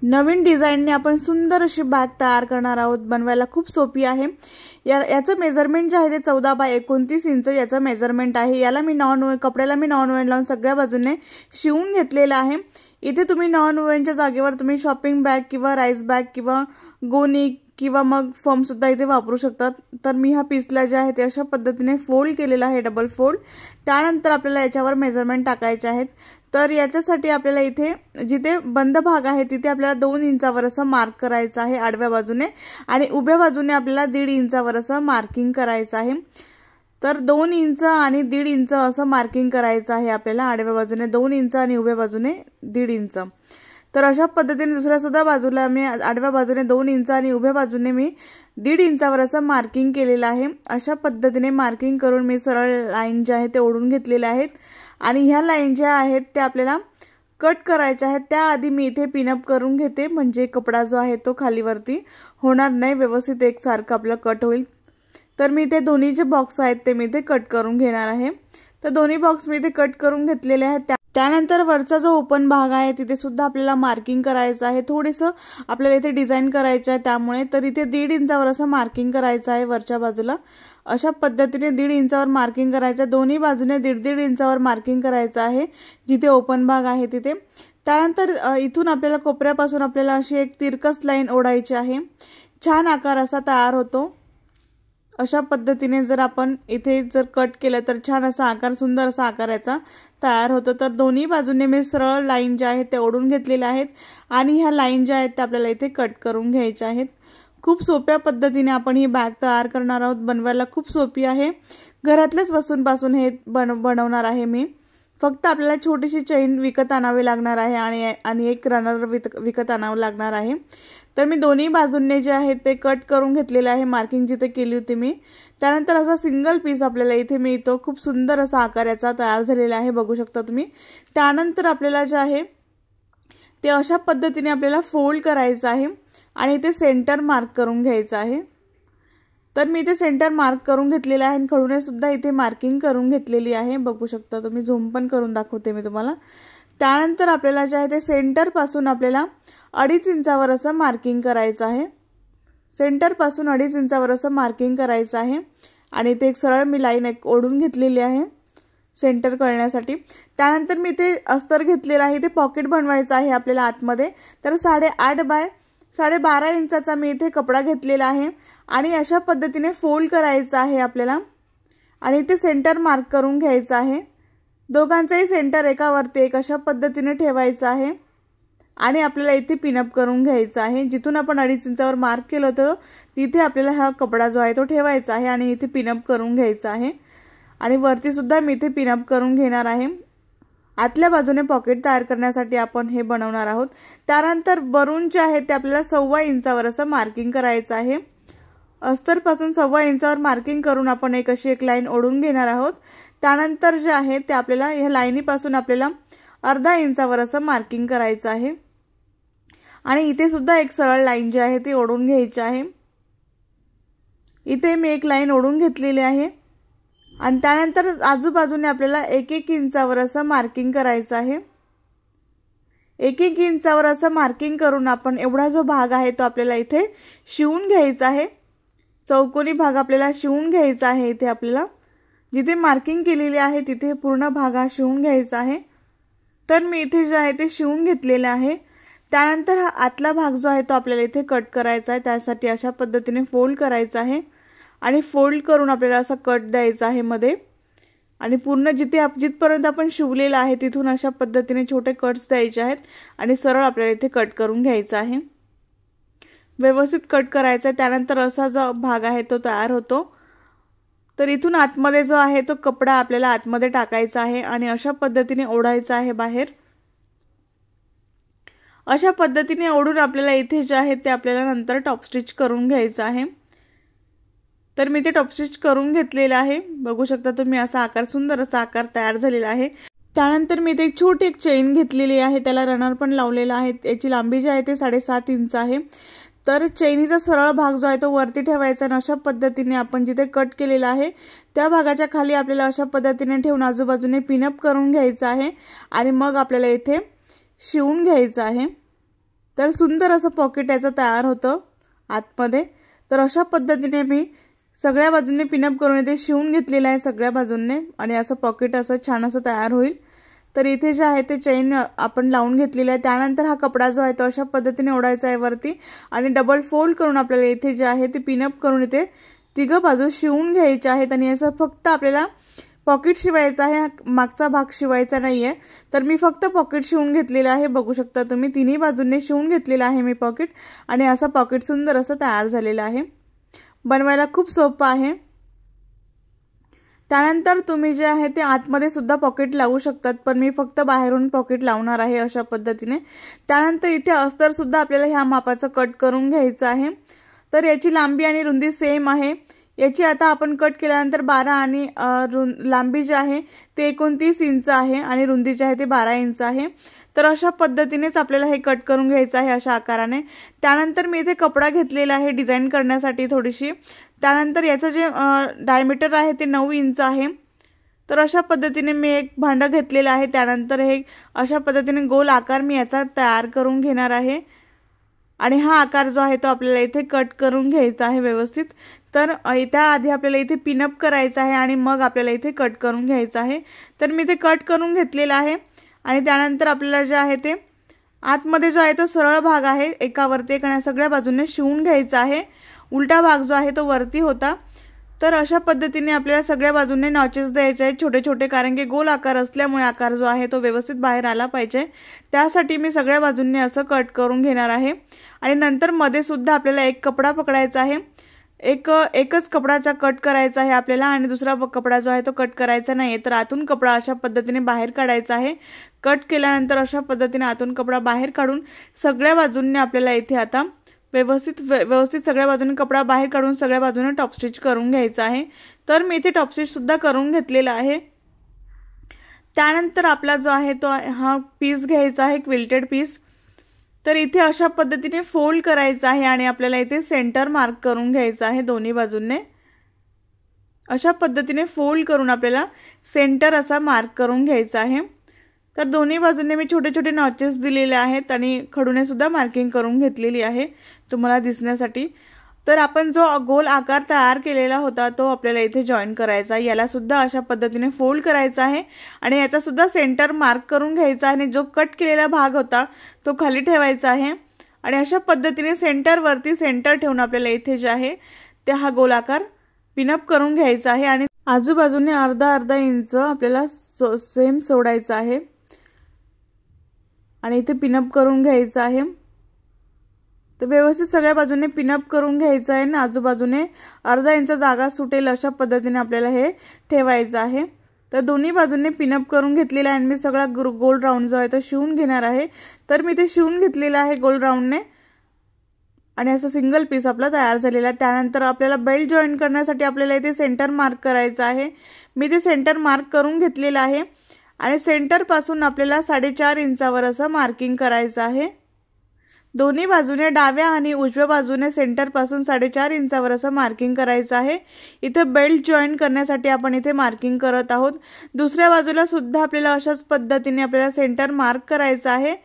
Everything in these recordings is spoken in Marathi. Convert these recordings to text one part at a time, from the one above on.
नवीन डिझाईनने आपण सुंदर अशी बॅग तयार करणार आहोत। बनवायला खूप सोपी आहे। याचं मेजरमेंट जे आहे ते 14 बाय 29 इंच याचं मेजरमेंट आहे। याला मी कपड्याला मी नॉन ओव्हन लावून सगळ्या बाजूने शिवून घेतलेला आहे। इथे तुम्ही नॉन ओव्हनच्या जागेवर तुम्ही शॉपिंग बॅग किंवा राईस बॅग किंवा गोणी किंवा मग फॉर्म सुद्धा इथे वापरू शकतात। तर मी हा पीसला जे आहे ते अशा पद्धतीने फोल्ड केलेला आहे, डबल फोल्ड। त्यानंतर आपल्याला याच्यावर मेजरमेंट टाकायचे आहेत। तर याच्यासाठी आपल्याला इथे जिथे बंद भाग आहे तिथे आपल्याला 2 इंचावर असं मार्क करायचं आहे आडव्या बाजूने, आणि उभ्या बाजूने आपल्याला 1.5 इंचावर असं मार्किंग करायचं आहे। तर 2 इंच आणि 1.5 इंच असं मार्किंग करायचं आहे आपल्याला। आडव्या बाजूने 2 इंच आणि उभ्या बाजूने 1.5 इंच। तर अशा पद्धतीने दुसऱ्या सुद्धा बाजूला मी आडव्या बाजूने 2 इंच आणि उभ्या बाजूने मी 1.5 इंचावर असं मार्किंग केलेलं आहे। अशा पद्धतीने मार्किंग करून मी सरळ लाईन जे आहे ते ओढून घेतलेले आहेत, आणि ह्या लाईन ज्या आहेत त्या आपल्याला कट करायच्या आहेत। त्याआधी मी इथे पिनअप करून घेते, म्हणजे कपडा जो आहे तो खाली वरती होणार नाही, व्यवस्थित एकसारखं आपलं कट होईल। तर मी इथे दोन्ही जे बॉक्स आहेत ते मी इथे कट करून घेणार आहे। तर दोन्ही बॉक्स मी इथे कट करून घेतलेले आहेत। त्यानंतर वरचा जो ओपन भाग आहे तिथे सुद्धा आपल्याला मार्किंग करायचं आहे। थोडंसं आपल्याला इथे डिझाइन करायचं आहे त्यामुळे, तर इथे 1.5 इंचावर असं मार्किंग करायचं आहे वरच्या बाजूला। अशा पद्धतीने 1.5 इंचावर मार्किंग करायचं, दोन्ही बाजूने 1.5 इंचावर मार्किंग करायचं आहे जिथे ओपन भाग आहे तिथे। त्यानंतर इथून आपल्याला कोपऱ्यापासून आपल्याला अशी एक तिरकस लाईन ओढायची आहे। छान आकार असा तयार होतो। अशा पद्धतीने जर आपण इथे जर कट केलं तर छान असा आकार, सुंदर असा आकार याचा तयार होतो। तर दोन्ही बाजूने मी सरळ लाईन ज्या आहेत ते ओढून घेतलेल्या आहेत, आणि ह्या लाईन ज्या आहेत त्या आपल्याला इथे कट करून घ्यायच्या आहेत। खूप सोप्या पद्धतीने आपण ही बॅग तयार करणार आहोत। बनवायला खूप सोपी आहे। घरातल्याच वस्तूंपासून हे बनवणार आहे मी। फक्त आपल्याला छोटीशी चेन विकत आणावी लागणार आहे आणि एक रनर विकत आणावं लागणार आहे। तर मी दोन्ही बाजूंनी जे आहे ते कट करून घेतलेले आहे, मार्किंग जिथे केली होती मी। त्यानंतर असा सिंगल पीस आपल्याला इथे मिळतो, खूप सुंदर असा आकार याचा तयार झालेला आहे, बघू शकता तुम्ही। त्यानंतर आपल्याला जे आहे ते अशा पद्धतीने आपल्याला फोल्ड करायचं आहे, आणि इथे सेंटर मार्क करून घ्यायचं आहे। तर मी इथे सेंटर मार्क करून घेतलेला आहे, आणि खडूने सुद्धा इथे मार्किंग करून घेतलेली आहे, बघू शकता तुम्ही। झूम पण करून दाखवते मी तुम्हाला। त्यानंतर आपल्याला जे आहे ते सेंटर पासून आपल्याला 2.5 इंचावर असं मार्किंग करायचं आहे। सेंटर पासून 2.5 इंचावर असं मार्किंग करायचं आहे, आणि इथे एक सरळ मी लाईन एक ओढून घेतलेली आहे सेंटर कळण्यासाठी। त्यानंतर मी इथे अस्तर घेतलेला आहे, इथे पॉकेट बनवायचं आहे आपल्याला आतमध्ये। तर 8.5 बाय 12.5 इंचाचा मी इथे कपडा घेतलेला आहे, आणि अशा पद्धतीने फोल्ड करायचं आहे आपल्याला, आणि इथे सेंटर मार्क करून घ्यायचं आहे। दोघांचाही सेंटर एकावरती एक अशा पद्धतीने ठेवायचं आहे, आणि आपल्याला इथे पिनअप करून घ्यायचं आहे। जिथून आपण 2.5 इंचावर मार्क केलं होतं तिथे आपल्याला हा कपडा जो आहे तो ठेवायचा आहे, आणि इथे पिनअप करून घ्यायचा आहे, आणि वरती सुद्धा मी इथे पिनअप करून घेणार आहे। आतल्या बाजूने पॉकेट तयार करण्यासाठी आपण हे बनवणार आहोत। त्यानंतर वरून जे आहे ते आपल्याला 1.25 इंचावर असं मार्किंग करायचं आहे। अस्तरपासून 1.25 इंचावर मार्किंग करून आपण एक लाईन ओढून घेणार आहोत। त्यानंतर जे आहे ते आपल्याला ह्या लाईनीपासून आपल्याला 0.5 इंचावर असं मार्किंग करायचं आहे, आणि इथे सुद्धा एक सरळ लाईन जी आहे ती ओढून घ्यायची आहे। इथे मी एक लाईन ओढून घेतलेली आहे, आणि त्यानंतर आजूबाजूने आपल्याला 1-1 इंचावर असं मार्किंग करायचं आहे। 1-1 इंचावर असं मार्किंग करून आपण एवढा जो भाग आहे तो आपल्याला इथे शिवून घ्यायचा आहे। चौकोनी भाग आपल्याला शिवून घ्यायचा आहे। इथे आपल्याला जिथे मार्किंग केलेली आहे तिथे पूर्ण भाग हा शिवून घ्यायचा आहे। तर मी इथे जे आहे ते शिवून घेतलेले आहे। त्यानंतर हा आतला भाग जो आहे तो आपल्याला इथे कट करायचा आहे। त्यासाठी अशा पद्धतीने फोल्ड करायचा आहे, आणि फोल्ड करून आपल्याला असा कट द्यायचा आहे मध्ये, आणि पूर्ण जिथपर्यंत आपण शिवलेला आहे तिथून अशा पद्धतीने छोटे कट्स द्यायचे आहेत, आणि सरळ आपल्याला इथे कट करून घ्यायचा आहे। व्यवस्थित कट करायचा आहे। त्यानंतर असा जो भाग आहे तो तयार होतो। तर इथून आतमध्ये जो आहे तो कपडा आपल्याला आतमध्ये टाकायचा आहे, आणि अशा पद्धतीने ओढायचा आहे बाहेर। अशा पद्धतीने ओढून आपल्याला इथे जे आहे ते आपल्याला नंतर टॉप स्टिच करून घ्यायचं आहे। तर मी ते टॉप स्टिच करून घेतलेलं आहे, बघू शकता तुम्ही। असा आकार, सुंदर असा आकार तयार झालेला आहे। त्यानंतर मी इथे एक छोटी चेन घेतलेली आहे, त्याला रनर पण लावलेला आहे। याची लांबी जी आहे ते 7.5 इंच आहे। तर चेनीचा सरळ भाग जो आहे तो वरती ठेवायचा, आणि अशा पद्धतीने आपण जिथे कट केलेला आहे त्या भागाच्या खाली आपल्याला अशा पद्धतीने ठेवून आजूबाजूने पिनअप करून घ्यायचं आहे, आणि मग आपल्याला इथे शिवून घ्यायचं आहे। तर सुंदर असं पॉकेट याचं तयार होतं आतमध्ये। तर अशा पद्धतीने मी सगळ्या बाजूंनी पिनअप करून इथे शिवून घेतलेलं आहे सगळ्या बाजूंनी आणि असं पॉकेट असं छान असं तयार होईल। तर इथे जे आहे ते चेन आपण लावून घेतलेला आहे। त्यानंतर हा कपडा जो आहे तो अशा पद्धतीने ओढायचा आहे वरती आणि डबल फोल्ड करून आपल्याला इथे जे आहे ते पिनअप करून इथे तिघं बाजू शिवून घ्यायचे आहेत आणि असं फक्त आपल्याला पॉकेट शिवायचं आहे, मागचा भाग शिवायचा नाहीये। तर मी फक्त पॉकेट शिवून घेतलेला आहे, बघू शकता तुम्ही तिन्ही बाजूंनी शिवून घेतलेला आहे मी पॉकेट आणि असा पॉकेट सुंदर असं तयार झालेला आहे। बनवायला खूप सोपं आहे। त्यानंतर तुम्ही जे आहे ते आतमध्ये सुद्धा पॉकेट लावू शकतात, पण मी फक्त बाहेरून पॉकेट लावणार आहे अशा पद्धतीने। त्यानंतर इथे अस्तर सुद्धा आपल्याला ह्या मापाचं कट करून घ्यायचं आहे। तर याची लांबी आणि रुंदी सेम आहे। याची आता आपण कट केल्यानंतर 12 आणि लांबी जी आहे ते 29 इंच आहे आणि रुंदी जी आहे ते 12 इंच आहे। तर अशा पद्धतीनेच आपल्याला हे कट करून घ्यायचं आहे अशा आकाराने। त्यानंतर मी इथे कपडा घेतलेला आहे डिझाइन करण्यासाठी थोडीशी। त्यानंतर याचं जे डायमीटर आहे ते 9 इंच आहे। तर अशा पद्धतीने मी एक भांडं घेतलेलं आहे। त्यानंतर हे अशा पद्धतीने गोल आकार मी याचा तयार करून घेणार आहे आणि हा आकार जो आहे तो आपल्याला इथे कट करून घ्यायचा आहे व्यवस्थित। तर त्याआधी आपल्याला इथे पिनअप करायचं आहे आणि मग आपल्याला इथे कट करून घ्यायचं आहे। तर मी ते कट करून घेतलेलं आहे आणि त्यानंतर आपल्याला जे आहे ते आतमध्ये जो आहे तो सरळ भाग आहे एकावरती एक आणि सगळ्या बाजूने शिवून घ्यायचा आहे। उलटा भाग जो आहे तो वरती होता। तर अशा पद्धतीने आपल्याला सगळ्या बाजूने नॉचेस द्यायचे आहेत छोटे छोटे, कारण की गोल आकार असल्यामुळे आकार जो आहे तो व्यवस्थित बाहेर आला पाहिजे। त्यासाठी मी सगळ्या बाजूंनी असं कट करून घेणार आहे आणि नंतर मध्ये सुद्धा आपल्याला एक कपडा पकडायचा आहे। एकच कपडाचा कट करायचा आहे आपल्याला आणि दुसरा कपडा जो आहे तो कट करायचा नाही। तर आतून कपडा अशा पद्धतीने बाहेर काढायचा आहे। कट केल्यानंतर अशा पद्धतीने आतून कपडा बाहेर काढून सगळ्या बाजूंनी आपल्याला इथे आता व्यवस्थित सगळ्या बाजूने कपडा बाहेर काढून सगळ्या बाजूने टॉप स्टिच करून घ्यायचा आहे। तर मी इथे टॉप स्टिच सुद्धा करून घेतलेला आहे। त्यानंतर आपला जो आहे तो हा पीस घ्यायचा आहे क्विल्टेड पीस। तर इथे अशा पद्धतीने फोल्ड करायचा आहे आणि आपल्याला इथे सेंटर मार्क करून घ्यायचा आहे दोन्ही बाजूंनी। अशा पद्धतीने फोल्ड करून आपल्याला सेंटर असा मार्क करून घ्यायचा आहे। तर दोन्ही बाजूंनी मी छोटे छोटे नॉचेस दिलेले आहेत आणि खडूने सुद्धा मार्किंग करून घेतलेली आहे तुम्हाला दिसण्यासाठी। तर आपण जो गोल आकार तयार केलेला होता तो आपल्याला इथे जॉईन करायचा आहे। याला सुद्धा अशा पद्धतीने फोल्ड करायचा आहे आणि याचा सुद्धा सेंटर मार्क करून घ्यायचा आहे आणि जो कट केलेला भाग होता तो खाली ठेवायचा आहे आणि अशा पद्धतीने सेंटरवरती सेंटर ठेवून आपल्याला इथे जे आहे ते हा गोल आकार पिनअप करून घ्यायचा आहे आणि आजूबाजूने अर्धा इंच आपल्याला सेम सोडायचा आहे आणि इथे पिनअप करून घ्यायचं आहे। तर व्यवस्थित सगळ्या बाजूने पिनअप करून घ्यायचं आहे आणि आजूबाजूने अर्धा इंच जागा सुटेल अशा पद्धतीने आपल्याला हे ठेवायचं आहे। तर दोन्ही बाजूने पिनअप करून घेतलेला आहे आणि मी सगळा गोल राऊंड जो आहे तो शिवून घेणार आहे। तर मी ते शिवून घेतलेला आहे गोल राऊंडने आणि असं सिंगल पीस आपला तयार झालेला आहे। त्यानंतर आपल्याला बेल्ट जॉईन करण्यासाठी आपल्याला इथे सेंटर मार्क करायचं आहे। मी ते सेंटर मार्क करून घेतलेलं आहे आणि सेंटर पासून आपल्याला 4.5 इंचावर असं मार्किंग करायचं आहे। दोन्ही बाजूने डाव्या आणि उजव्या बाजूने सेंटर पासून 4.5 इंचावर असं मार्किंग करायचं आहे। इथे बेल्ट जॉईन करण्यासाठी आपण इथे मार्किंग करत आहोत। दुसऱ्या बाजूला सुद्धा आपल्याला अशाच पद्धतीने आपल्याला सेंटर मार्क करायचं आहे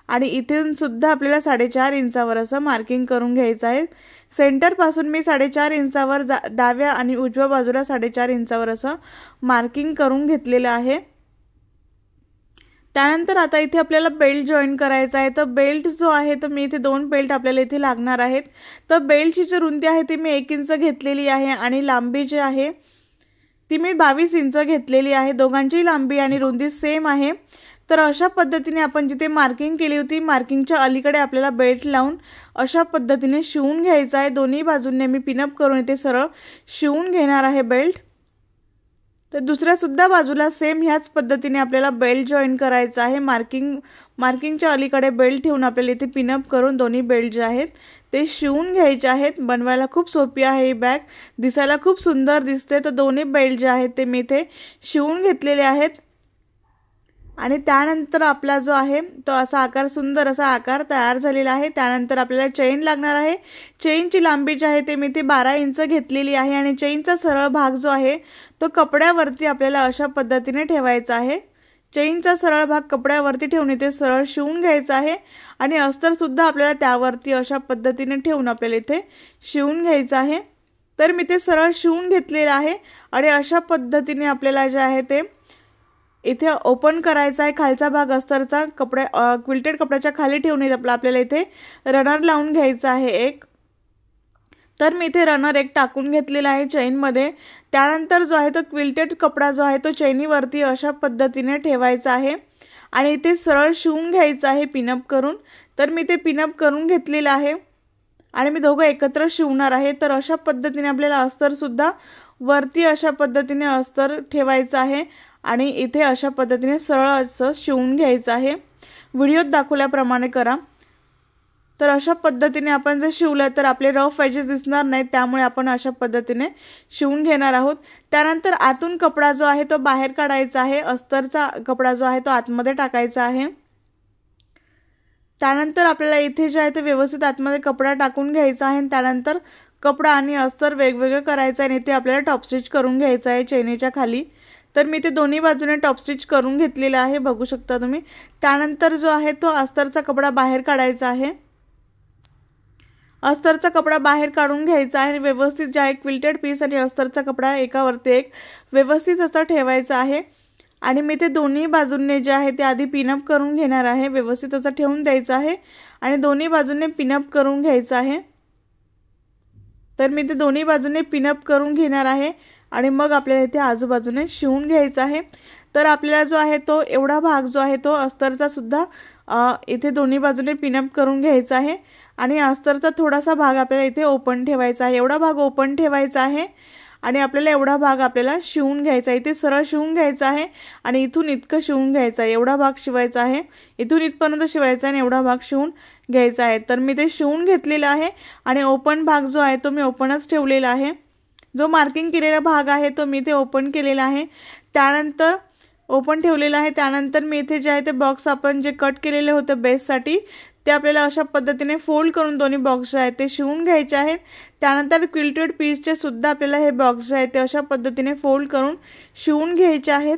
आणि इथून सुद्धा आपल्याला 4.5 इंचावर असं मार्किंग करून घ्यायचं आहे। सेंटर पासून मी 4.5 इंचावर डाव्या आणि उजव्या बाजूला 4.5 इंचावर असं मार्किंग करून घेतलेलं आहे। त्यानंतर आता इथे आपल्याला बेल्ट जॉईन करायचा आहे। तर बेल्ट जो आहे तर मी इथे 2 बेल्ट आपल्याला इथे लागणार आहेत। तर बेल्टची जी रुंदी आहे ती मी 1 इंच घेतलेली आहे आणि लांबी जी आहे ती मी 22 इंच घेतलेली आहे। दोघांची लांबी आणि रुंदी सेम आहे। तर अशा पद्धतीने आपण जिथे मार्किंग केली होती मार्किंगच्या अलीकडे आपल्याला बेल्ट लावून अशा पद्धतीने शिवून घ्यायचा आहे। दोन्ही बाजूंनी मी पिनअप करून इथे सरळ शिवून घेणार आहे बेल्ट। तर दुसऱ्या सुद्धा बाजूला सेम ह्याच पद्धतीने आपल्याला बेल्ट जॉईन करायचा आहे। मार्किंगच्या अलीकडे बेल्ट ठेवून आपल्याला इथे पिनअप करून दोन्ही बेल्ट जे आहेत ते शिवून घ्यायचे आहेत। बनवायला खूप सोपी आहे ही बॅग, दिसायला खूप सुंदर दिसते। तर दोन्ही बेल्ट जे आहेत ते मी इथे शिवून घेतलेले आहेत आणि त्यानंतर आपला जो आहे तो असा आकार सुंदर असा आकार तयार झालेला आहे। त्यानंतर आपल्याला चेन लागणार आहे। चेनची लांबी जी आहे ते मी ते 12 इंच घेतलेली आहे आणि चेनचा सरळ भाग जो आहे तो कपड्यावरती आपल्याला अशा पद्धतीने ठेवायचा आहे। चेनचा सरळ भाग कपड्यावरती ठेवून इथे सरळ शिवून घ्यायचा आहे आणि अस्तर सुद्धा आपल्याला त्यावरती अशा पद्धतीने ठेवून आपल्याला इथे शिवून घ्यायचं आहे। तर मी ते सरळ शिवून घेतलेलं आहे आणि अशा पद्धतीने आपल्याला जे आहे ते इथे ओपन करायचा आहे। खालचा भाग अस्तरचा क्विल्टेड कपड्याच्या खाली ठेवून आपल्याला इथे रनर लावून घ्यायचा आहे एक। तर मी इथे रनर एक टाकून घेतलेला आहे चेनमध्ये। त्यानंतर जो आहे तो क्विल्टेड कपडा जो आहे तो चेनीवरती अशा पद्धतीने ठेवायचा आहे आणि इथे सरळ शिवून घ्यायचा आहे पिनअप करून। तर मी ते पिनअप करून घेतलेला आहे आणि मी दोघं एकत्र शिवणार आहे। तर अशा पद्धतीने आपल्याला अस्तर सुद्धा वरती अशा पद्धतीने अस्तर ठेवायचं आहे आणि इथे अशा पद्धतीने सरळ असं शिवून घ्यायचं आहे। व्हिडिओत दाखवल्याप्रमाणे करा। तर अशा पद्धतीने आपण जर शिवलं तर आपले रफ एजेस दिसणार नाहीत, त्यामुळे आपण अशा पद्धतीने शिवून घेणार आहोत। त्यानंतर आतून कपडा जो आहे तो बाहेर काढायचा आहे, अस्तरचा कपडा जो आहे तो आतमध्ये टाकायचा आहे। त्यानंतर आपल्याला इथे जे आहे ते व्यवस्थित आतमध्ये कपडा टाकून घ्यायचा आहे। त्यानंतर कपडा आणि अस्तर वेगवेगळं करायचं आहे आणि इथे आपल्याला टॉप स्टिच करून घ्यायचं आहे चेनीच्या खाली। तर मी ते दोन्ही बाजूने टॉप स्टिच करून घेतलेला आहे, बघू शकता तुम्ही। त्यानंतर जो आहे तो अस्तरचा कपडा बाहेर काढायचा आहे। अस्तरचा कपडा बाहेर काढून घ्यायचा आहे आणि व्यवस्थित जे आहे क्विल्टेड पीस आणि अस्तरचा कपडा एकावरती एक व्यवस्थित असं ठेवायचा आहे आणि मी ते दोन्ही बाजूंनी जे आहे ते आधी पिनअप करून घेणार आहे। व्यवस्थित असं ठेवून द्यायचं आहे आणि दोन्ही बाजूंनी पिनअप करून घ्यायचं आहे। तर मी ते दोन्ही बाजूंनी पिनअप करून घेणार आहे आणि मग आपल्याला इथे आजूबाजूने शिवून घ्यायचं आहे। तर आपल्याला जो आहे तो एवढा भाग जो आहे तो अस्तरचा सुद्धा इथे दोन्ही बाजूने पिनअप करून घ्यायचा आहे आणि अस्तरचा थोडासा भाग आपल्याला इथे ओपन ठेवायचा आहे। एवढा भाग ओपन ठेवायचा आहे आणि आपल्याला एवढा भाग आपल्याला शिवून घ्यायचा आहे। इथे सरळ शिवून घ्यायचा आहे आणि इथून इतकं शिवून घ्यायचं आहे। एवढा भाग शिवायचा आहे, इथून इथपर्यंत शिवायचा आहे आणि एवढा भाग शिवून घ्यायचा आहे। तर मी ते शिवून घेतलेला आहे आणि ओपन भाग जो आहे तो मी ओपनच ठेवलेला आहे। जो मार्किंग केलेला भाग आहे तो मी ते ओपन केलेला आहे, त्यानंतर ओपन ठेवलेला आहे। त्यानंतर मी इथे जे आहे ते बॉक्स आपण जे कट केलेले होते बेससाठी ते आपल्याला अशा पद्धतीने फोल्ड करून दोन्ही बॉक्स जे आहेत ते शिवून घ्यायचे आहेत। त्यानंतर क्विल्टेड पीसचे सुद्धा आपल्याला हे बॉक्स जे आहेत ते अशा पद्धतीने फोल्ड करून शिवून घ्यायचे आहेत।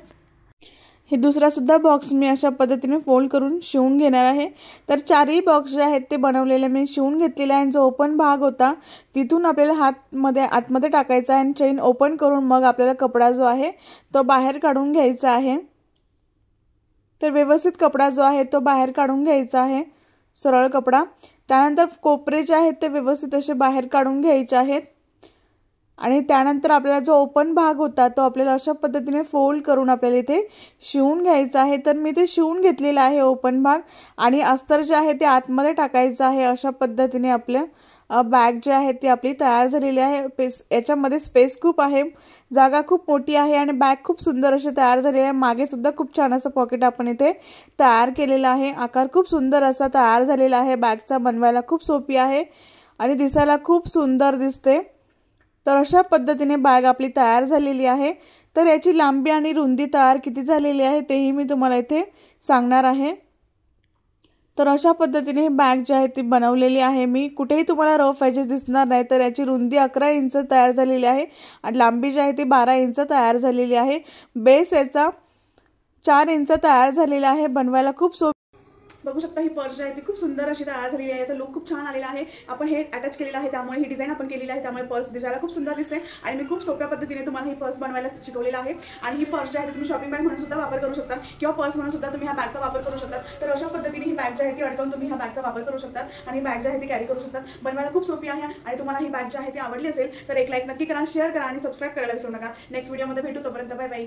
हे दुसरा सुद्धा बॉक्स मी अशा पद्धतीने फोल्ड करून शिवून घेणार आहे। तर चारही बॉक्स जे आहेत ते बनवलेले मी शिवून घेतलेले आहे। जो ओपन भाग होता तिथून आपल्याला आतमध्ये टाकायचा आहे आणि चेन ओपन करून मग आपल्याला कपडा जो आहे तो बाहेर काढून घ्यायचा आहे। तर व्यवस्थित कपडा जो आहे तो बाहेर काढून घ्यायचा आहे, सरळ कपडा। त्यानंतर कोपरे जे आहेत ते व्यवस्थित असे बाहेर काढून घ्यायचे आहेत आणि त्यानंतर आपल्याला जो ओपन भाग होता तो आपल्याला अशा पद्धतीने फोल्ड करून आपल्याला इथे शिवून घ्यायचा आहे। तर मी ते शिवून घेतलेला आहे ओपन भाग आणि अस्तर जे आहे ते आतमध्ये टाकायचं आहे। अशा पद्धतीने आपल्या बॅग जी आहे ती आपली तयार झालेली आहे। याच्यामध्ये स्पेस खूप आहे, जागा खूप मोठी आहे आणि बॅग खूप सुंदर अशी तयार झालेली आहे। मागे सुद्धा खूप छान असं पॉकेट आपण इथे तयार केलेलं आहे। आकार खूप सुंदर असा तयार झालेला आहे। बॅगचा बनवायला खूप सोपी आहे आणि दिसायला खूप सुंदर दिसते। तर अशा पद्धतीने बॅग आपली तयार झालेली आहे। तर याची लांबी आणि रुंदी तयार किती झालेली आहे तेही मी तुम्हाला इथे सांगणार आहे। तर अशा पद्धतीने ही बॅग जी आहे ती बनवलेली आहे मी। कुठेही तुम्हाला रफ एजेस दिसणार नाही। तर याची रुंदी 11 इंच तयार झालेली आहे आणि लांबी जी आहे ती 12 इंच तयार झालेली आहे। बेस याचा 4 इंच तयार झालेला आहे। बनवायला खूप सोपी, बघू शकता ही पर्स जी आहे ती खूप सुंदर अशी तयार झालेली आहे। तर लुक खूप छान आलेला आहे। आपण हे अटॅच केलेलं आहे त्यामुळे ही डिझाइन आपण केलेली आहे, त्यामुळे पर्स दिसायला खूप सुंदर दिसते आणि मी खूप सोप्या पद्धतीने तुम्हाला ही पर्स बनवायला शिकवलेलं आहे। आणि ही पर्स जी आहे तुम्ही शॉपिंग बॅग म्हणून सुद्धा वापर करू शकता किंवा पर्स म्हणून सुद्धा तुम्ही ह्या बॅगचा वापर करू शकता। तर अशा पद्धतीने ही बॅग जी आहे ती अडकवून तुम्ही ह्या बॅगचा वापर करू शकता आणि ही बॅग जी आहे ती कॅरी करू शकता। बनवायला खूप सोपी आहे आणि तुम्हाला ही बॅग जी आहे ती आवडली असेल तर एक लाईक नक्की करा, शेअर करा आणि सबस्क्राइब करायला विसरू नका। नेक्स्ट व्हिडिओमध्ये भेटू, तोपर्यंत बाय बाय।